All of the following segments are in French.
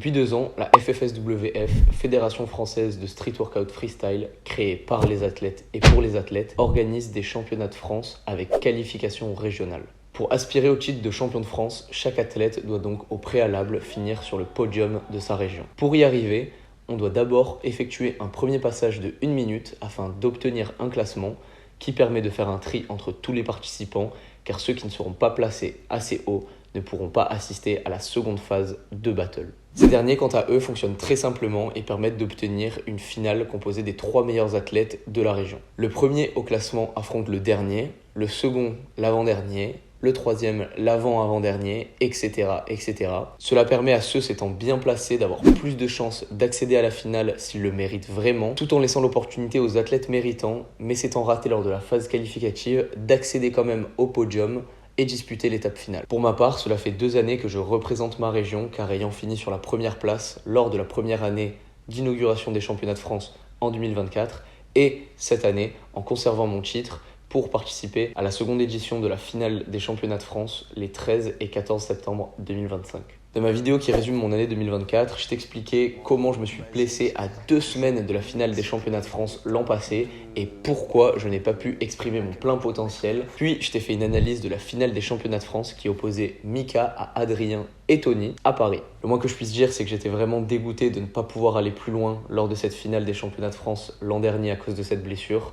Depuis 2 ans, la FFSWF, Fédération Française de Street Workout Freestyle, créée par les athlètes et pour les athlètes, organise des championnats de France avec qualification régionale. Pour aspirer au titre de champion de France, chaque athlète doit donc au préalable finir sur le podium de sa région. Pour y arriver, on doit d'abord effectuer un premier passage de 1 minute afin d'obtenir un classement qui permet de faire un tri entre tous les participants, car ceux qui ne seront pas placés assez haut ne pourront pas assister à la seconde phase de battle. Ces derniers, quant à eux, fonctionnent très simplement et permettent d'obtenir une finale composée des 3 meilleurs athlètes de la région. Le premier au classement affronte le dernier, le second l'avant-dernier, le troisième l'avant-avant-dernier, etc., etc. Cela permet à ceux s'étant bien placés d'avoir plus de chances d'accéder à la finale s'ils le méritent vraiment, tout en laissant l'opportunité aux athlètes méritants, mais s'étant ratés lors de la phase qualificative, d'accéder quand même au podium et disputer l'étape finale. Pour ma part, cela fait 2 années que je représente ma région, car ayant fini sur la première place lors de la première année d'inauguration des championnats de France en 2024, et cette année en conservant mon titre, pour participer à la seconde édition de la finale des championnats de France les 13 et 14 septembre 2025. Dans ma vidéo qui résume mon année 2024, je t'expliquais comment je me suis blessé à 2 semaines de la finale des championnats de France l'an passé et pourquoi je n'ai pas pu exprimer mon plein potentiel. Puis je t'ai fait une analyse de la finale des championnats de France qui opposait Mika à Adrien et Tony à Paris. Le moins que je puisse dire, c'est que j'étais vraiment dégoûté de ne pas pouvoir aller plus loin lors de cette finale des championnats de France l'an dernier à cause de cette blessure.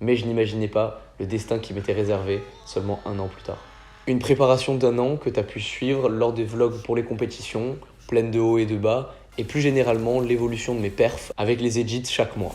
Mais je n'imaginais pas le destin qui m'était réservé seulement 1 an plus tard. Une préparation d'1 an que tu as pu suivre lors des vlogs pour les compétitions, pleines de hauts et de bas, et plus généralement l'évolution de mes perfs avec les edits chaque mois.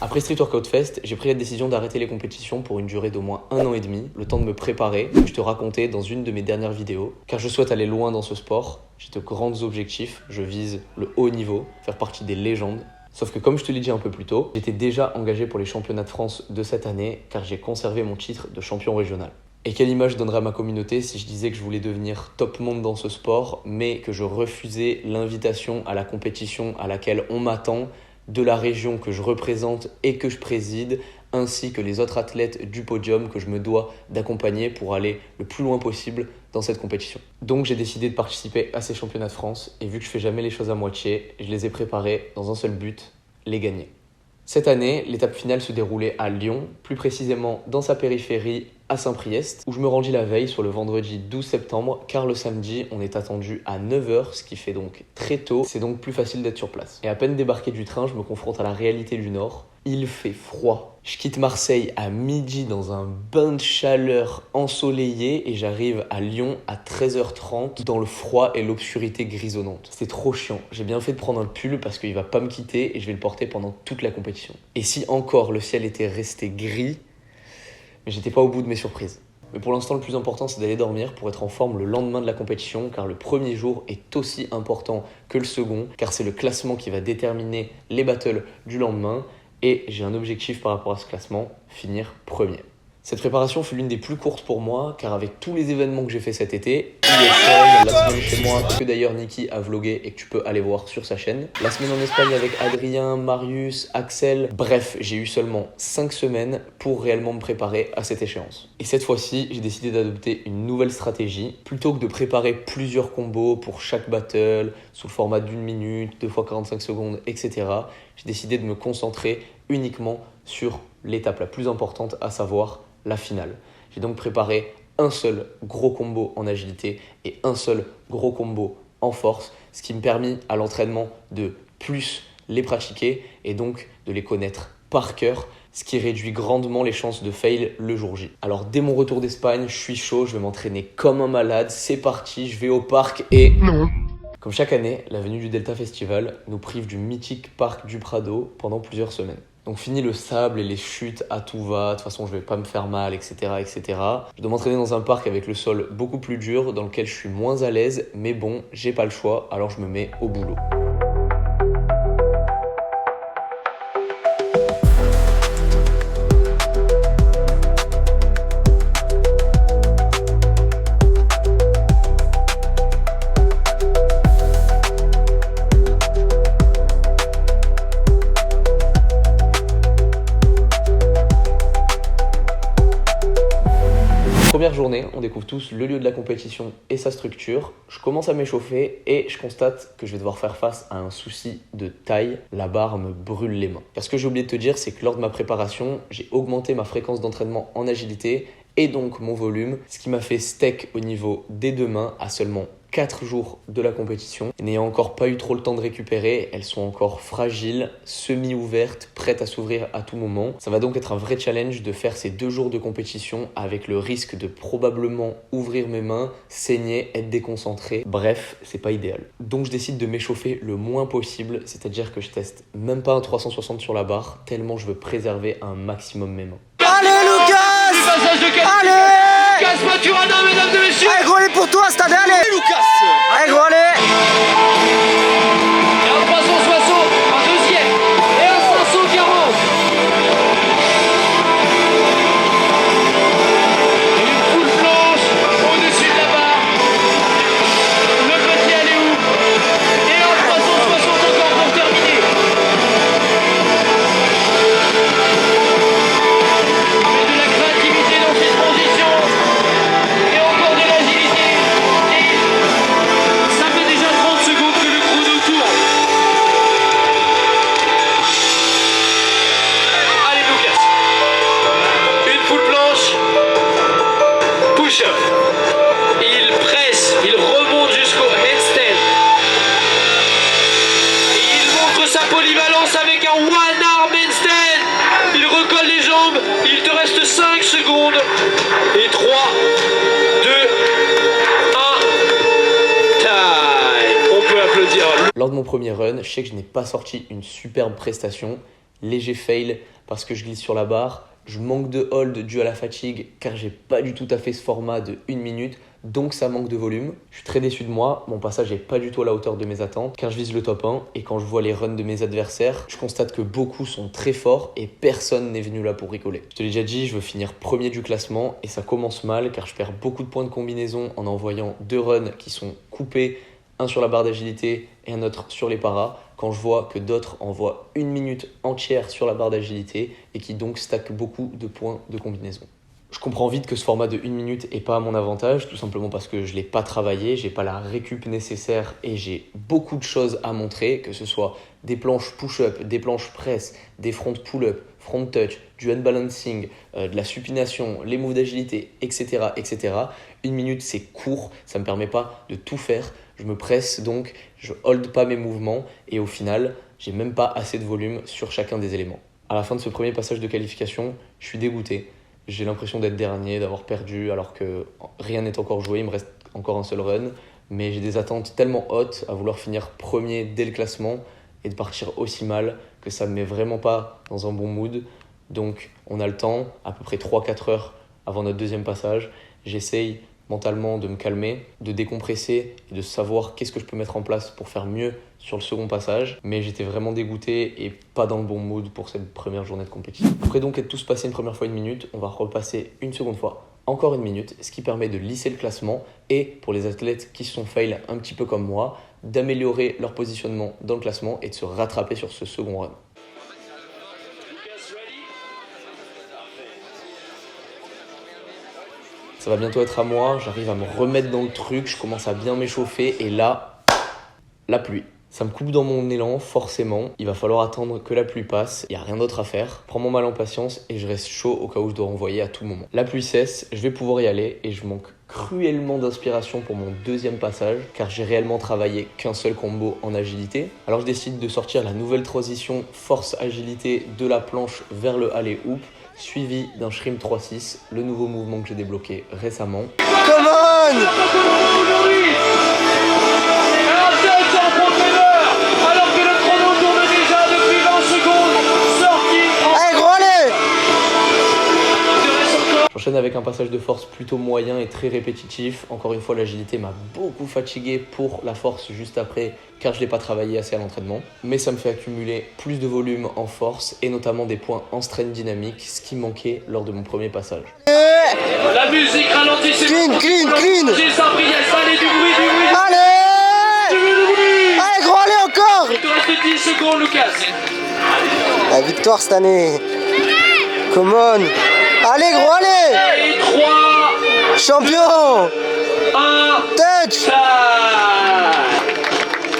Après Street Workout Fest, j'ai pris la décision d'arrêter les compétitions pour une durée d'au moins 1 an et demi, le temps de me préparer, que je te racontais dans une de mes dernières vidéos, car je souhaite aller loin dans ce sport. J'ai de grands objectifs, je vise le haut niveau, faire partie des légendes. Sauf que comme je te l'ai dit un peu plus tôt, j'étais déjà engagé pour les championnats de France de cette année, car j'ai conservé mon titre de champion régional. Et quelle image je donnerais à ma communauté si je disais que je voulais devenir top monde dans ce sport, mais que je refusais l'invitation à la compétition à laquelle on m'attend, de la région que je représente et que je préside, ainsi que les autres athlètes du podium que je me dois d'accompagner pour aller le plus loin possible dans cette compétition. Donc j'ai décidé de participer à ces championnats de France et vu que je fais jamais les choses à moitié, je les ai préparés dans un seul but, les gagner. Cette année, l'étape finale se déroulait à Lyon, plus précisément dans sa périphérie à Saint-Priest, où je me rendis la veille sur le vendredi 12 septembre, car le samedi, on est attendu à 9 h, ce qui fait donc très tôt, c'est donc plus facile d'être sur place. Et à peine débarqué du train, je me confronte à la réalité du Nord. Il fait froid. Je quitte Marseille à midi dans un bain de chaleur ensoleillé et j'arrive à Lyon à 13h30 dans le froid et l'obscurité grisonnante. C'était trop chiant. J'ai bien fait de prendre un pull parce qu'il va pas me quitter et je vais le porter pendant toute la compétition. Et si encore le ciel était resté gris, mais j'étais pas au bout de mes surprises. Mais pour l'instant, le plus important, c'est d'aller dormir pour être en forme le lendemain de la compétition, car le premier jour est aussi important que le second, car c'est le classement qui va déterminer les battles du lendemain. Et j'ai un objectif par rapport à ce classement, finir premier. Cette préparation fut l'une des plus courtes pour moi, car avec tous les événements que j'ai fait cet été, ISM, la semaine chez moi, que d'ailleurs Niki a vlogué et que tu peux aller voir sur sa chaîne, la semaine en Espagne avec Adrien, Marius, Axel, bref, j'ai eu seulement 5 semaines pour réellement me préparer à cette échéance. Et cette fois-ci, j'ai décidé d'adopter une nouvelle stratégie, plutôt que de préparer plusieurs combos pour chaque battle, sous le format d'1 minute, 2 fois 45 secondes, etc. J'ai décidé de me concentrer uniquement sur l'étape la plus importante, à savoir la finale. J'ai donc préparé un seul gros combo en agilité et un seul gros combo en force, ce qui me permet à l'entraînement de plus les pratiquer et donc de les connaître par cœur, ce qui réduit grandement les chances de fail le jour J. Alors dès mon retour d'Espagne, je suis chaud, je vais m'entraîner comme un malade, c'est parti, je vais au parc et... Comme chaque année, la venue du Delta Festival nous prive du mythique parc du Prado pendant plusieurs semaines. Donc fini le sable et les chutes à tout va, de toute façon je vais pas me faire mal, etc. etc. Je dois m'entraîner dans un parc avec le sol beaucoup plus dur, dans lequel je suis moins à l'aise, mais bon, j'ai pas le choix, alors je me mets au boulot. Première journée, on découvre tous le lieu de la compétition et sa structure. Je commence à m'échauffer et je constate que je vais devoir faire face à un souci de taille. La barre me brûle les mains. Car ce que j'ai oublié de te dire, c'est que lors de ma préparation, j'ai augmenté ma fréquence d'entraînement en agilité et donc mon volume, ce qui m'a fait steak au niveau des deux mains à seulement 4 jours de la compétition. N'ayant encore pas eu trop le temps de récupérer, elles sont encore fragiles, semi-ouvertes, prêtes à s'ouvrir à tout moment. Ça va donc être un vrai challenge de faire ces 2 jours de compétition avec le risque de probablement ouvrir mes mains, saigner, être déconcentré. Bref, c'est pas idéal. Donc je décide de m'échauffer le moins possible, c'est-à-dire que je teste même pas un 360 sur la barre, tellement je veux préserver un maximum mes mains. Allez Lucas! Allez! Lucas Maturana, mesdames et messieurs! Allez gros, allez pour toi, Stade, allez! Lucas! Allez gros, allez! Et un 360, un deuxième, et un 540! Et une full planche au-dessus de la barre. Le petit allez où? Et un 360 encore pour terminer. Mais de la créativité dans cette transition. Et encore de l'agilité. Et ça fait déjà 30 secondes que le chrono tourne. Allez Lucas. Une full planche. Push-up. Il presse, il remonte jusqu'au handstand. Et il montre sa polyvalence avec un one-arm handstand. Il recolle les jambes. Il te reste 5 secondes. Et 3, 2, 1. Time. On peut applaudir. Lors de mon premier run, je sais que je n'ai pas sorti une superbe prestation. Léger fail parce que je glisse sur la barre. Je manque de hold dû à la fatigue car j'ai pas du tout fait ce format de 1 minute. Donc ça manque de volume. Je suis très déçu de moi. Mon passage n'est pas du tout à la hauteur de mes attentes car je vise le top 1. Et quand je vois les runs de mes adversaires, je constate que beaucoup sont très forts et personne n'est venu là pour rigoler. Je te l'ai déjà dit, je veux finir premier du classement et ça commence mal car je perds beaucoup de points de combinaison en envoyant 2 runs qui sont coupés. Un sur la barre d'agilité et un autre sur les paras, quand je vois que d'autres envoient 1 minute entière sur la barre d'agilité et qui donc stackent beaucoup de points de combinaison. Je comprends vite que ce format de 1 minute n'est pas à mon avantage, tout simplement parce que je ne l'ai pas travaillé, j'ai pas la récup nécessaire et j'ai beaucoup de choses à montrer, que ce soit des planches push-up, des planches press, des front pull-up, front touch, du hand balancing, de la supination, les moves d'agilité, etc., etc. 1 minute, c'est court, ça ne me permet pas de tout faire. Je me presse donc, je hold pas mes mouvements et au final, j'ai même pas assez de volume sur chacun des éléments. À la fin de ce premier passage de qualification, je suis dégoûté. J'ai l'impression d'être dernier, d'avoir perdu alors que rien n'est encore joué, il me reste encore un seul run. Mais j'ai des attentes tellement hautes à vouloir finir premier dès le classement et de partir aussi mal que ça me met vraiment pas dans un bon mood. Donc on a le temps, à peu près 3-4 heures avant notre deuxième passage. J'essaye mentalement de me calmer, de décompresser et de savoir qu'est-ce que je peux mettre en place pour faire mieux sur le second passage. Mais j'étais vraiment dégoûté et pas dans le bon mood pour cette première journée de compétition. Après donc être tous passés une première fois 1 minute, on va repasser une seconde fois, encore 1 minute, ce qui permet de lisser le classement et pour les athlètes qui se sont fail un petit peu comme moi, d'améliorer leur positionnement dans le classement et de se rattraper sur ce second run. Ça va bientôt être à moi, j'arrive à me remettre dans le truc, je commence à bien m'échauffer et là, la pluie. Ça me coupe dans mon élan, forcément. Il va falloir attendre que la pluie passe, il n'y a rien d'autre à faire. Je prends mon mal en patience et je reste chaud au cas où je dois renvoyer à tout moment. La pluie cesse, je vais pouvoir y aller et je manque cruellement d'inspiration pour mon deuxième passage car j'ai réellement travaillé qu'un seul combo en agilité. Alors je décide de sortir la nouvelle transition force-agilité de la planche vers le alley-oop, suivi d'un shrimp 3-6, le nouveau mouvement que j'ai débloqué récemment. Come on! Alors que le chrono tourne déjà depuis 20 secondes, sorti. Allez gros, allez! J'enchaîne avec un passage de force plutôt moyen et très répétitif. Encore une fois, l'agilité m'a beaucoup fatigué pour la force juste après car je ne l'ai pas travaillé assez à l'entraînement. Mais ça me fait accumuler plus de volume en force et notamment des points en strain dynamique, ce qui manquait lors de mon premier passage. La musique ralentit, c'est Clean, clean, clean! J'ai ça brille, allez du bruit. Allez! Allez gros, allez encore! Il te reste 10 secondes, Lucas. La victoire cette année! Come on! Allez gros, allez! Et 3, Champion. Un Touch.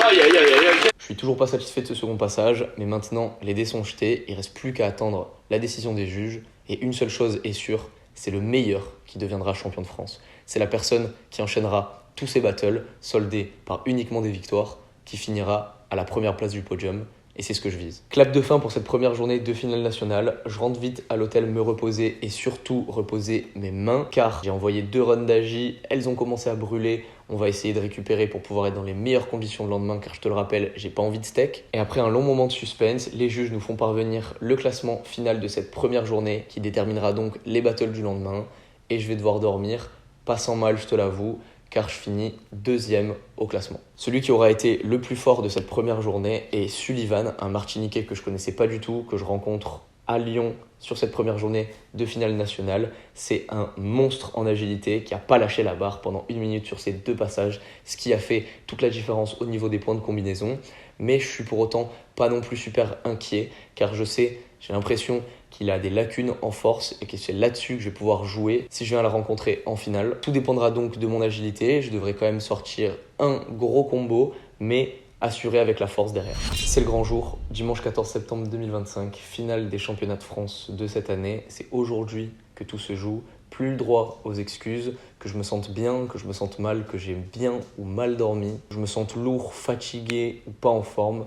Aïe, aïe, aïe, aïe, aïe. Je suis toujours pas satisfait de ce second passage, mais maintenant les dés sont jetés, il reste plus qu'à attendre la décision des juges. Et une seule chose est sûre, c'est le meilleur qui deviendra champion de France. C'est la personne qui enchaînera tous ses battles, soldés par uniquement des victoires, qui finira à la première place du podium. Et c'est ce que je vise. Clap de fin pour cette première journée de finale nationale. Je rentre vite à l'hôtel me reposer et surtout reposer mes mains car j'ai envoyé 2 runs d'agi, elles ont commencé à brûler. On va essayer de récupérer pour pouvoir être dans les meilleures conditions le lendemain car je te le rappelle, j'ai pas envie de steak. Et après un long moment de suspense, les juges nous font parvenir le classement final de cette première journée qui déterminera donc les battles du lendemain. Et je vais devoir dormir, pas sans mal je te l'avoue, car je finis 2e au classement. Celui qui aura été le plus fort de cette première journée est Sullivan, un Martiniquais que je connaissais pas du tout, que je rencontre à Lyon sur cette première journée de finale nationale. C'est un monstre en agilité qui n'a pas lâché la barre pendant 1 minute sur ces 2 passages, ce qui a fait toute la différence au niveau des points de combinaison. Mais je suis pour autant pas non plus super inquiet, car je sais, j'ai l'impression qu'il a des lacunes en force et que c'est là-dessus que je vais pouvoir jouer si je viens à la rencontrer en finale. Tout dépendra donc de mon agilité, je devrais quand même sortir un gros combo, mais assuré avec la force derrière. C'est le grand jour, dimanche 14 septembre 2025, finale des championnats de France de cette année. C'est aujourd'hui que tout se joue, plus le droit aux excuses, que je me sente bien, que je me sente mal, que j'ai bien ou mal dormi, que je me sente lourd, fatigué ou pas en forme,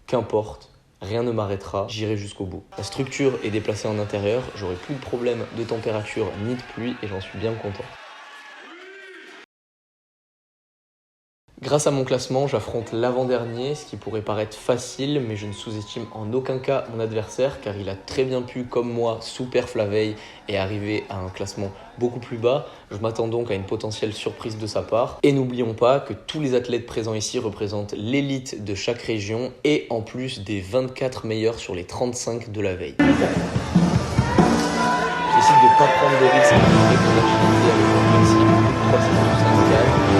qu'importe. Rien ne m'arrêtera, j'irai jusqu'au bout. La structure est déplacée en intérieur, j'aurai plus de problème de température ni de pluie et j'en suis bien content. Grâce à mon classement, j'affronte l'avant-dernier, ce qui pourrait paraître facile, mais je ne sous-estime en aucun cas mon adversaire, car il a très bien pu, comme moi, sous-perf la veille et arriver à un classement beaucoup plus bas. Je m'attends donc à une potentielle surprise de sa part. Et n'oublions pas que tous les athlètes présents ici représentent l'élite de chaque région et en plus des 24 meilleurs sur les 35 de la veille. J'essaie de ne pas prendre de risques avec mon agilité, avec mon flexible, 3,54.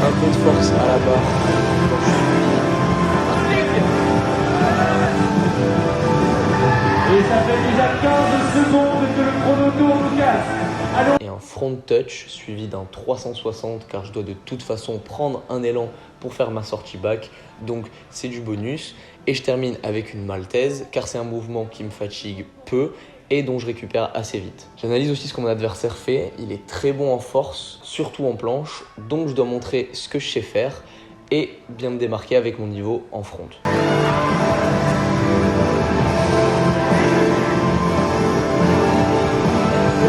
Un peu de force à la barre. Et ça fait déjà 15 secondes que le chrono tourne, Lucas. Allons. Et un front touch suivi d'un 360 car je dois de toute façon prendre un élan pour faire ma sortie back. Donc c'est du bonus. Et je termine avec une maltaise car c'est un mouvement qui me fatigue peu et dont je récupère assez vite. J'analyse aussi ce que mon adversaire fait, il est très bon en force, surtout en planche, donc je dois montrer ce que je sais faire et bien me démarquer avec mon niveau en front. Le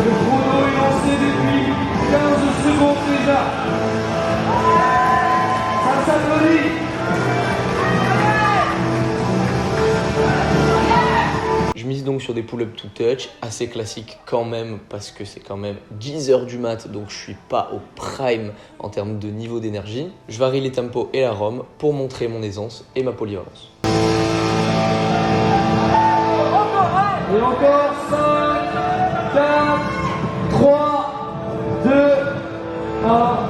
chrono est lancé depuis 15 secondes déjà. Ça s'applaudit. Je mise donc sur des pull-ups to touch, assez classiques quand même parce que c'est quand même 10h du mat, donc je suis pas au prime en termes de niveau d'énergie. Je varie les tempos et la ROM pour montrer mon aisance et ma polyvalence. Et encore 5, 4, 3, 2, 1.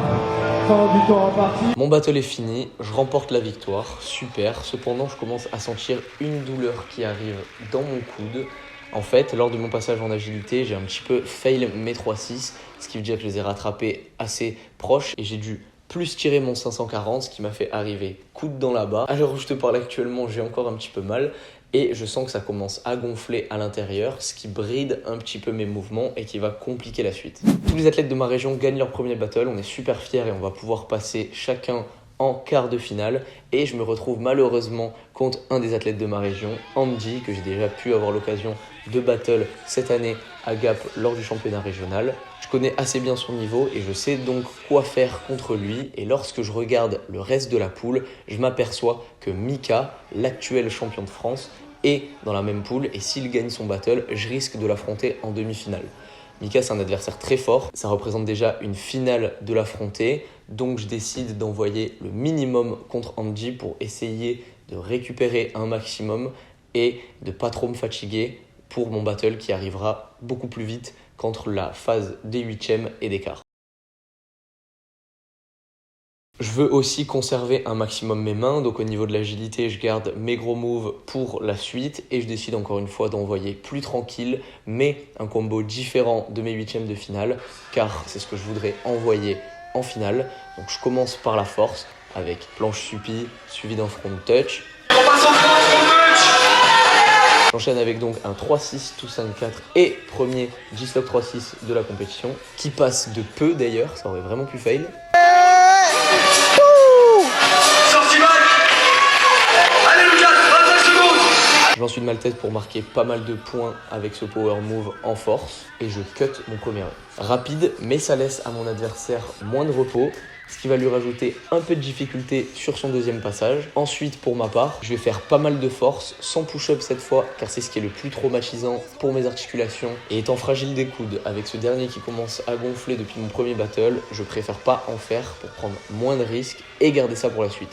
Fin du temps imparti. Mon battle est fini, je remporte la victoire, super. Cependant, je commence à sentir une douleur qui arrive dans mon coude. En fait, lors de mon passage en agilité, j'ai un petit peu fail mes 3-6, ce qui veut dire que je les ai rattrapés assez proches et j'ai dû plus tirer mon 540, ce qui m'a fait arriver coude dans la barre. À l'heure où je te parle actuellement, j'ai encore un petit peu mal et je sens que ça commence à gonfler à l'intérieur, ce qui bride un petit peu mes mouvements et qui va compliquer la suite. Tous les athlètes de ma région gagnent leur premier battle, on est super fiers et on va pouvoir passer chacun en quart de finale et je me retrouve malheureusement contre un des athlètes de ma région, Andy, que j'ai déjà pu avoir l'occasion de battle cette année à Gap lors du championnat régional. Je connais assez bien son niveau et je sais donc quoi faire contre lui et lorsque je regarde le reste de la poule, je m'aperçois que Mika, l'actuel champion de France, est dans la même poule et s'il gagne son battle, je risque de l'affronter en demi-finale. Mika, c'est un adversaire très fort, ça représente déjà une finale de l'affronter, donc je décide d'envoyer le minimum contre Andy pour essayer de récupérer un maximum et de pas trop me fatiguer pour mon battle qui arrivera beaucoup plus vite qu'entre la phase des 8e et des quarts. Je veux aussi conserver un maximum mes mains, donc au niveau de l'agilité, je garde mes gros moves pour la suite et je décide encore une fois d'envoyer plus tranquille, mais un combo différent de mes huitièmes de finale, car c'est ce que je voudrais envoyer en finale. Donc je commence par la force avec planche suppi suivi d'un front touch. J'enchaîne avec donc un 3-6 tout 5-4 et premier G-Slock 3-6 de la compétition, qui passe de peu d'ailleurs, ça aurait vraiment pu fail. Je lance une maltaise pour marquer pas mal de points avec ce power move en force et je cut mon premier run. Rapide, mais ça laisse à mon adversaire moins de repos, ce qui va lui rajouter un peu de difficulté sur son deuxième passage. Ensuite, pour ma part, je vais faire pas mal de force, sans push-up cette fois, car c'est ce qui est le plus traumatisant pour mes articulations. Et étant fragile des coudes, avec ce dernier qui commence à gonfler depuis mon premier battle, je préfère pas en faire pour prendre moins de risques et garder ça pour la suite.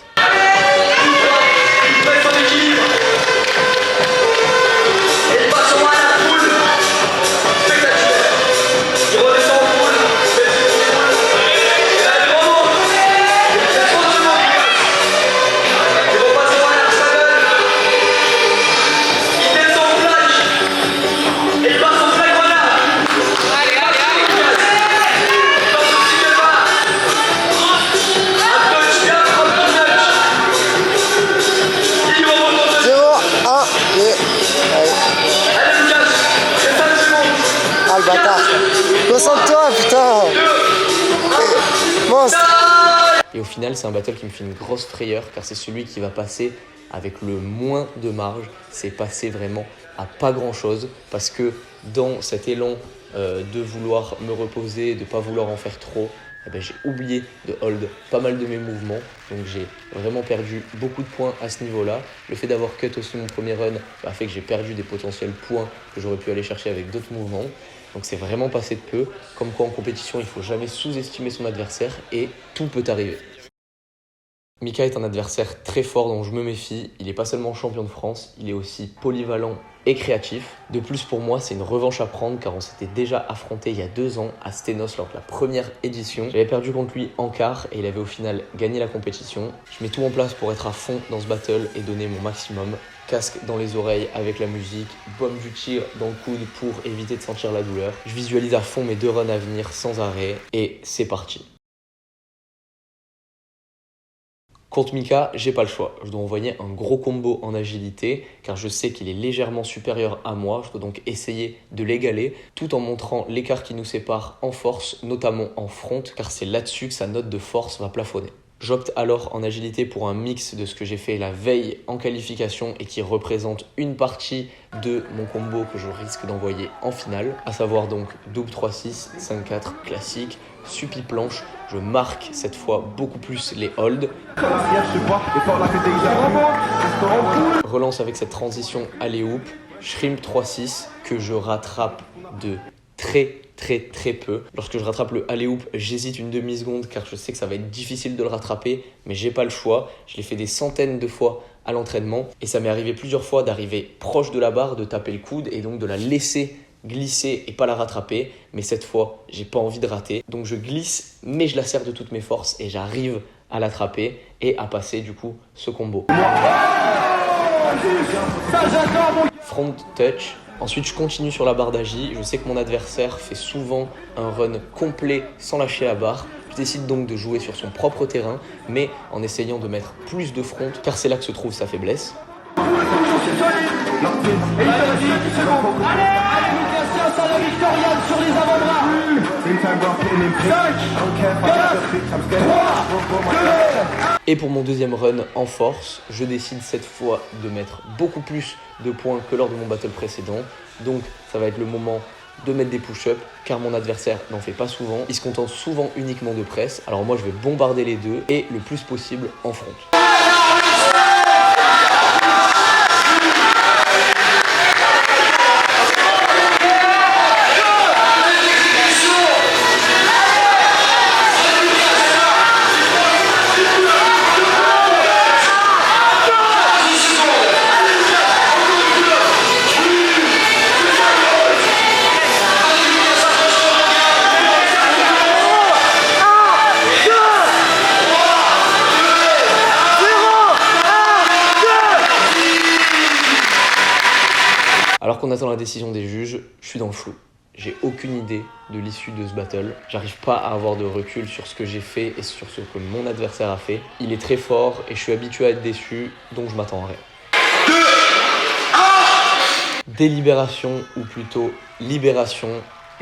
Concentre-toi, putain! Monstre! Et au final, c'est un battle qui me fait une grosse frayeur, car c'est celui qui va passer avec le moins de marge. C'est passer vraiment à pas grand chose, parce que dans cet élan de vouloir me reposer, de pas vouloir en faire trop, eh ben, j'ai oublié de hold pas mal de mes mouvements, donc j'ai vraiment perdu beaucoup de points à ce niveau-là. Le fait d'avoir cut aussi mon premier run a fait que j'ai perdu des potentiels points que j'aurais pu aller chercher avec d'autres mouvements. Donc c'est vraiment passé de peu, comme quoi en compétition il ne faut jamais sous-estimer son adversaire et tout peut arriver. Mika est un adversaire très fort dont je me méfie. Il n'est pas seulement champion de France, il est aussi polyvalent et créatif. De plus, pour moi, c'est une revanche à prendre car on s'était déjà affronté il y a 2 ans à Stenos lors de la première édition. J'avais perdu contre lui en quart et il avait au final gagné la compétition. Je mets tout en place pour être à fond dans ce battle et donner mon maximum. Casque dans les oreilles avec la musique, baume du tir dans le coude pour éviter de sentir la douleur. Je visualise à fond mes 2 runs à venir sans arrêt et c'est parti. Contre Mika, j'ai pas le choix. Je dois envoyer un gros combo en agilité car je sais qu'il est légèrement supérieur à moi. Je dois donc essayer de l'égaler tout en montrant l'écart qui nous sépare en force, notamment en front car c'est là-dessus que sa note de force va plafonner. J'opte alors en agilité pour un mix de ce que j'ai fait la veille en qualification et qui représente une partie de mon combo que je risque d'envoyer en finale, à savoir donc double 3-6, 5-4 classique, suppi planche. Je marque cette fois beaucoup plus les holds. Relance avec cette transition alley-oop, shrimp 3-6 que je rattrape de très peu. Lorsque je rattrape le alley-oop, j'hésite une demi-seconde car je sais que ça va être difficile de le rattraper, mais j'ai pas le choix. Je l'ai fait des centaines de fois à l'entraînement et ça m'est arrivé plusieurs fois d'arriver proche de la barre, de taper le coude et donc de la laisser glisser et pas la rattraper. Mais cette fois, j'ai pas envie de rater. Donc je glisse, mais je la serre de toutes mes forces et j'arrive à l'attraper et à passer du coup ce combo. Front touch. Ensuite, je continue sur la barre d'agi. Je sais que mon adversaire fait souvent un run complet sans lâcher la barre. Je décide donc de jouer sur son propre terrain, mais en essayant de mettre plus de front, car c'est là que se trouve sa faiblesse. Et pour mon deuxième run en force, je décide cette fois de mettre beaucoup plus de points que lors de mon battle précédent. Donc ça va être le moment de mettre des push-ups car mon adversaire n'en fait pas souvent. Il se contente souvent uniquement de presse. Alors moi je vais bombarder les deux et le plus possible en front. qu'on attend la décision des juges, je suis dans le flou. J'ai aucune idée de l'issue de ce battle. J'arrive pas à avoir de recul sur ce que j'ai fait et sur ce que mon adversaire a fait. Il est très fort et je suis habitué à être déçu, donc je m'attends à rien. Délibération, ou plutôt libération.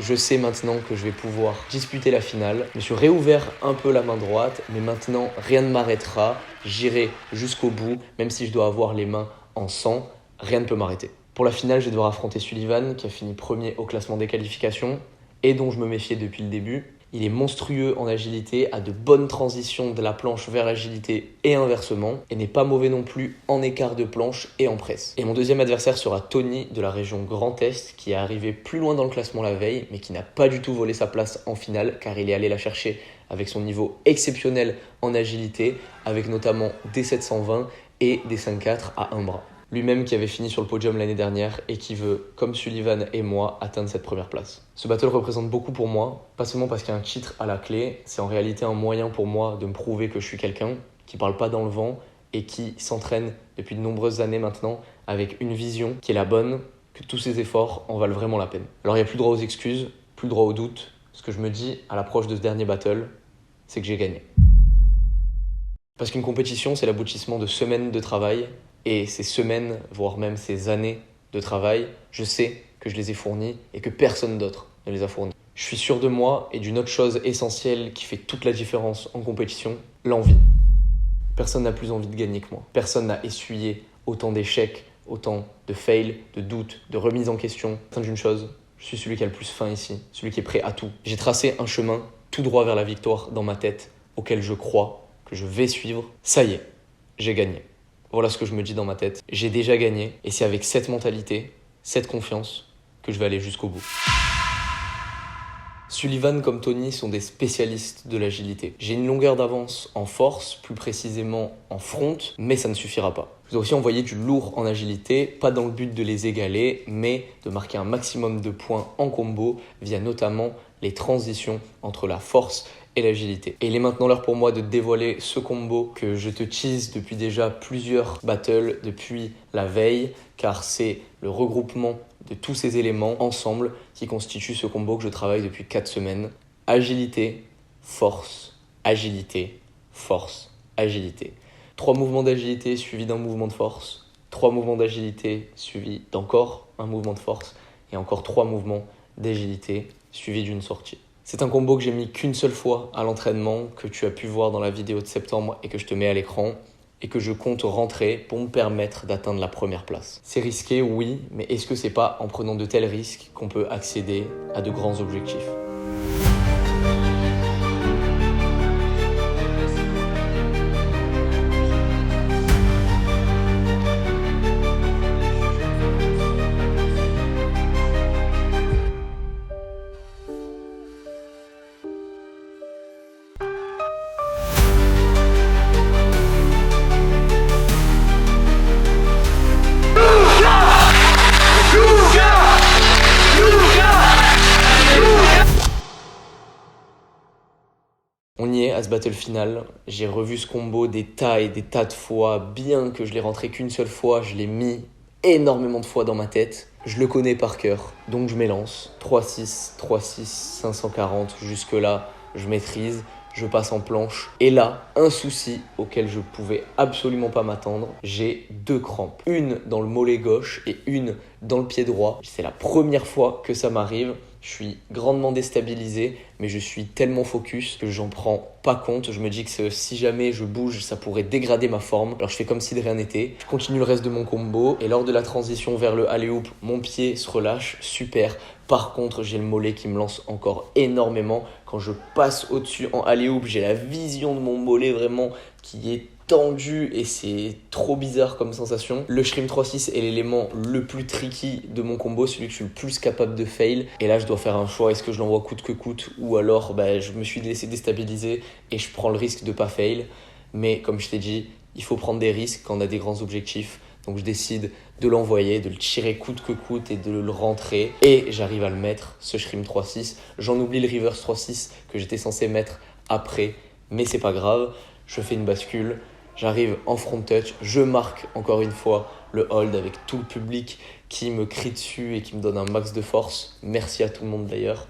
Je sais maintenant que je vais pouvoir disputer la finale. Je me suis réouvert un peu la main droite, mais maintenant rien ne m'arrêtera. J'irai jusqu'au bout, même si je dois avoir les mains en sang, rien ne peut m'arrêter. Pour la finale, je vais devoir affronter Sullivan, qui a fini premier au classement des qualifications et dont je me méfiais depuis le début. Il est monstrueux en agilité, a de bonnes transitions de la planche vers l'agilité et inversement, et n'est pas mauvais non plus en écart de planche et en presse. Et mon deuxième adversaire sera Tony de la région Grand Est, qui est arrivé plus loin dans le classement la veille, mais qui n'a pas du tout volé sa place en finale, car il est allé la chercher avec son niveau exceptionnel en agilité, avec notamment des 720 et des 5-4 à un bras. Lui-même qui avait fini sur le podium l'année dernière et qui veut, comme Sullivan et moi, atteindre cette première place. Ce battle représente beaucoup pour moi, pas seulement parce qu'il y a un titre à la clé, c'est en réalité un moyen pour moi de me prouver que je suis quelqu'un qui parle pas dans le vent et qui s'entraîne depuis de nombreuses années maintenant avec une vision qui est la bonne, que tous ses efforts en valent vraiment la peine. Alors il n'y a plus droit aux excuses, plus droit aux doutes. Ce que je me dis à l'approche de ce dernier battle, c'est que j'ai gagné. Parce qu'une compétition, c'est l'aboutissement de semaines de travail. Et ces semaines, voire même ces années de travail, je sais que je les ai fournies et que personne d'autre ne les a fournies. Je suis sûr de moi et d'une autre chose essentielle qui fait toute la différence en compétition, l'envie. Personne n'a plus envie de gagner que moi. Personne n'a essuyé autant d'échecs, autant de fails, de doutes, de remises en question. D'une chose, je suis celui qui a le plus faim ici, celui qui est prêt à tout. J'ai tracé un chemin tout droit vers la victoire dans ma tête, auquel je crois, que je vais suivre. Ça y est, j'ai gagné. Voilà ce que je me dis dans ma tête. J'ai déjà gagné et c'est avec cette mentalité, cette confiance que je vais aller jusqu'au bout. Sullivan comme Tony sont des spécialistes de l'agilité. J'ai une longueur d'avance en force, plus précisément en front, mais ça ne suffira pas. Je vous ai aussi envoyé du lourd en agilité, pas dans le but de les égaler, mais de marquer un maximum de points en combo via notamment les transitions entre la force et l'agilité. Et il est maintenant l'heure pour moi de dévoiler ce combo que je te tease depuis déjà plusieurs battles, depuis la veille, car c'est le regroupement de tous ces éléments ensemble qui constituent ce combo que je travaille depuis 4 semaines. Agilité, force, agilité, force, agilité. 3 mouvements d'agilité suivis d'un mouvement de force, 3 mouvements d'agilité suivis d'encore un mouvement de force et encore 3 mouvements d'agilité suivis d'une sortie. C'est un combo que j'ai mis qu'une seule fois à l'entraînement, que tu as pu voir dans la vidéo de septembre et que je te mets à l'écran, et que je compte rentrer pour me permettre d'atteindre la première place. C'est risqué, oui, mais est-ce que c'est pas en prenant de tels risques qu'on peut accéder à de grands objectifs ? On y est à ce battle final, j'ai revu ce combo des tas et des tas de fois, bien que je l'ai rentré qu'une seule fois, je l'ai mis énormément de fois dans ma tête. Je le connais par cœur, donc je m'élance. 3-6, 3-6, 540, jusque là, je maîtrise, je passe en planche. Et là, un souci auquel je pouvais absolument pas m'attendre, j'ai 2 crampes. Une dans le mollet gauche et une dans le pied droit. C'est la première fois que ça m'arrive. Je suis grandement déstabilisé, mais je suis tellement focus que j'en prends pas compte. Je me dis que si jamais je bouge, ça pourrait dégrader ma forme. Alors je fais comme si de rien n'était. Je continue le reste de mon combo et lors de la transition vers le alley-oop, mon pied se relâche, super. Par contre, j'ai le mollet qui me lance encore énormément. Quand je passe au-dessus en alley-oop, j'ai la vision de mon mollet vraiment qui est tendu et c'est trop bizarre comme sensation. Le Shrimp 3-6 est l'élément le plus tricky de mon combo, celui que je suis le plus capable de fail. Et là, je dois faire un choix, est-ce que je l'envoie coûte que coûte ou alors je me suis laissé déstabiliser et je prends le risque de pas fail. Mais comme je t'ai dit, il faut prendre des risques quand on a des grands objectifs. Donc je décide de l'envoyer, de le tirer coûte que coûte et de le rentrer. Et j'arrive à le mettre, ce Shrimp 3-6. J'en oublie le Reverse 3-6 que j'étais censé mettre après, mais c'est pas grave. Je fais une bascule. J'arrive en front touch, je marque encore une fois le hold avec tout le public qui me crie dessus et qui me donne un max de force. Merci à tout le monde d'ailleurs.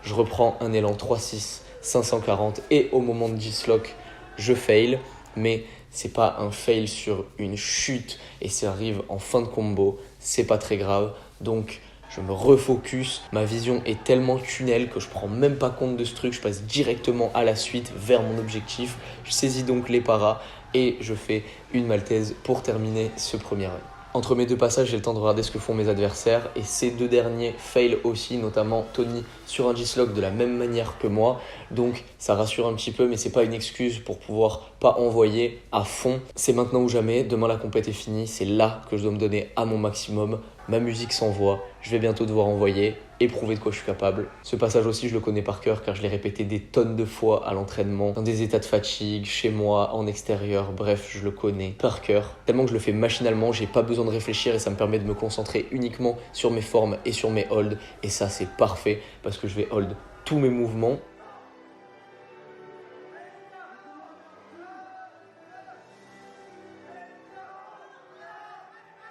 Je reprends un élan 3-6, 540 et au moment de G-Lock, je fail. Mais c'est pas un fail sur une chute et ça arrive en fin de combo. C'est pas très grave. Donc je me refocus. Ma vision est tellement tunnel que je prends même pas compte de ce truc. Je passe directement à la suite vers mon objectif. Je saisis donc les paras et je fais une maltaise pour terminer ce premier run. Entre mes deux passages, j'ai le temps de regarder ce que font mes adversaires et ces deux derniers fail aussi, notamment Tony sur un G-Lock de la même manière que moi. Donc ça rassure un petit peu, mais c'est pas une excuse pour pouvoir pas envoyer à fond. C'est maintenant ou jamais, demain la compète est finie, c'est là que je dois me donner à mon maximum. Ma musique s'envoie, je vais bientôt devoir envoyer et prouver de quoi je suis capable. Ce passage aussi, je le connais par cœur car je l'ai répété des tonnes de fois à l'entraînement, dans des états de fatigue, chez moi, en extérieur, bref, je le connais par cœur. Tellement que je le fais machinalement, j'ai pas besoin de réfléchir et ça me permet de me concentrer uniquement sur mes formes et sur mes holds. Et ça, c'est parfait parce que je vais hold tous mes mouvements.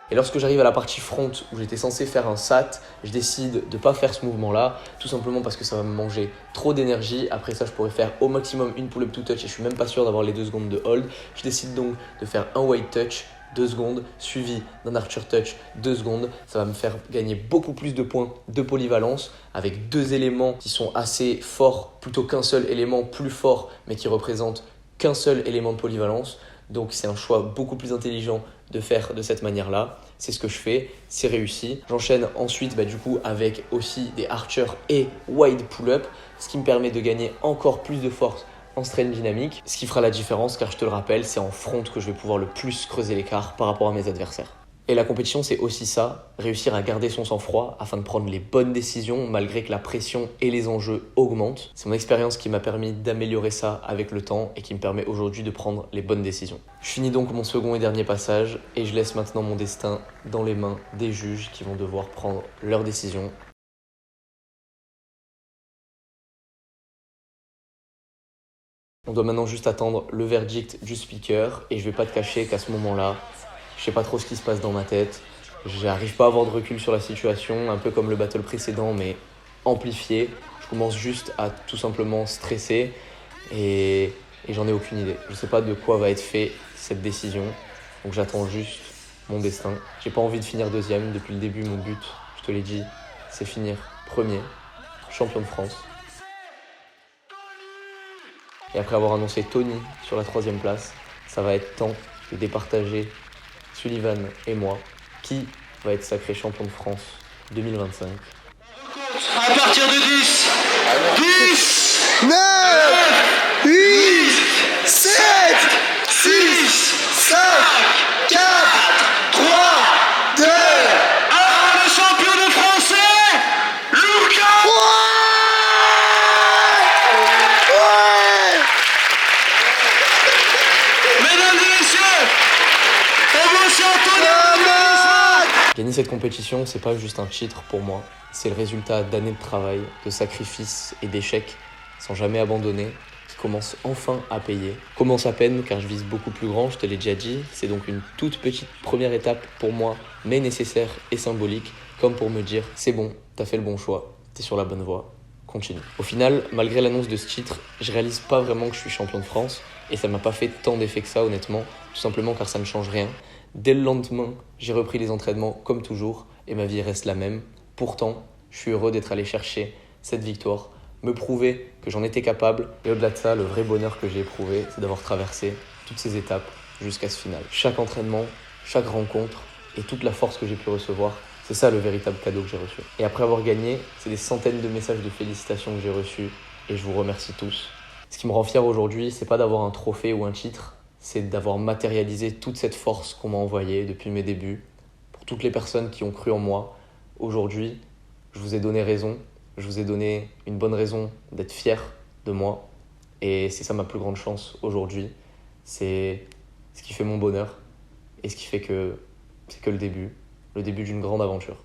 Et lorsque j'arrive à la partie front où j'étais censé faire un sat, je décide de ne pas faire ce mouvement-là, tout simplement parce que ça va me manger trop d'énergie. Après ça, je pourrais faire au maximum une pull-up to touch et je suis même pas sûr d'avoir les 2 secondes de hold. Je décide donc de faire un wide touch, 2 secondes, suivi d'un archer touch, 2 secondes. Ça va me faire gagner beaucoup plus de points de polyvalence avec 2 éléments qui sont assez forts, plutôt qu'un seul élément plus fort, mais qui représente qu'un seul élément de polyvalence. Donc c'est un choix beaucoup plus intelligent de faire de cette manière-là. C'est ce que je fais, c'est réussi. J'enchaîne ensuite du coup avec aussi des archers et wide pull-up, ce qui me permet de gagner encore plus de force en strain dynamique, ce qui fera la différence car je te le rappelle, c'est en front que je vais pouvoir le plus creuser l'écart par rapport à mes adversaires. Et la compétition, c'est aussi ça, réussir à garder son sang-froid afin de prendre les bonnes décisions malgré que la pression et les enjeux augmentent. C'est mon expérience qui m'a permis d'améliorer ça avec le temps et qui me permet aujourd'hui de prendre les bonnes décisions. Je finis donc mon second et dernier passage et je laisse maintenant mon destin dans les mains des juges qui vont devoir prendre leurs décisions. On doit maintenant juste attendre le verdict du speaker et je vais pas te cacher qu'à ce moment-là, je sais pas trop ce qui se passe dans ma tête. J'arrive pas à avoir de recul sur la situation, un peu comme le battle précédent, mais amplifié. Je commence juste à tout simplement stresser et j'en ai aucune idée. Je sais pas de quoi va être fait cette décision, donc j'attends juste mon destin. J'ai pas envie de finir deuxième. Depuis le début, mon but, je te l'ai dit, c'est finir premier, champion de France. Et après avoir annoncé Tony sur la 3e place, ça va être temps de départager Sullivan et moi, qui va être sacré champion de France 2025. À partir de 10, 10, 9, 8, 7, 6, 5, 4, 3, 2, 1. le champion de français, Lucas. Mesdames et messieurs, promotion Antonio. Gagner cette compétition, c'est pas juste un titre pour moi, c'est le résultat d'années de travail, de sacrifices et d'échecs sans jamais abandonner, qui commence enfin à payer. Commence à peine car je vise beaucoup plus grand, je te l'ai déjà dit, c'est donc une toute petite première étape pour moi, mais nécessaire et symbolique, comme pour me dire c'est bon, t'as fait le bon choix, t'es sur la bonne voie, continue. Au final, malgré l'annonce de ce titre, je réalise pas vraiment que je suis champion de France et ça m'a pas fait tant d'effet que ça honnêtement, tout simplement car ça ne change rien. Dès le lendemain, j'ai repris les entraînements comme toujours et ma vie reste la même. Pourtant, je suis heureux d'être allé chercher cette victoire, me prouver que j'en étais capable. Et au-delà de ça, le vrai bonheur que j'ai éprouvé, c'est d'avoir traversé toutes ces étapes jusqu'à ce final. Chaque entraînement, chaque rencontre et toute la force que j'ai pu recevoir, c'est ça le véritable cadeau que j'ai reçu. Et après avoir gagné, c'est des centaines de messages de félicitations que j'ai reçus et je vous remercie tous. Ce qui me rend fier aujourd'hui, c'est pas d'avoir un trophée ou un titre, c'est d'avoir matérialisé toute cette force qu'on m'a envoyée depuis mes débuts. Pour toutes les personnes qui ont cru en moi, aujourd'hui, je vous ai donné raison, je vous ai donné une bonne raison d'être fier de moi. Et c'est ça ma plus grande chance aujourd'hui. C'est ce qui fait mon bonheur et ce qui fait que c'est que le début d'une grande aventure.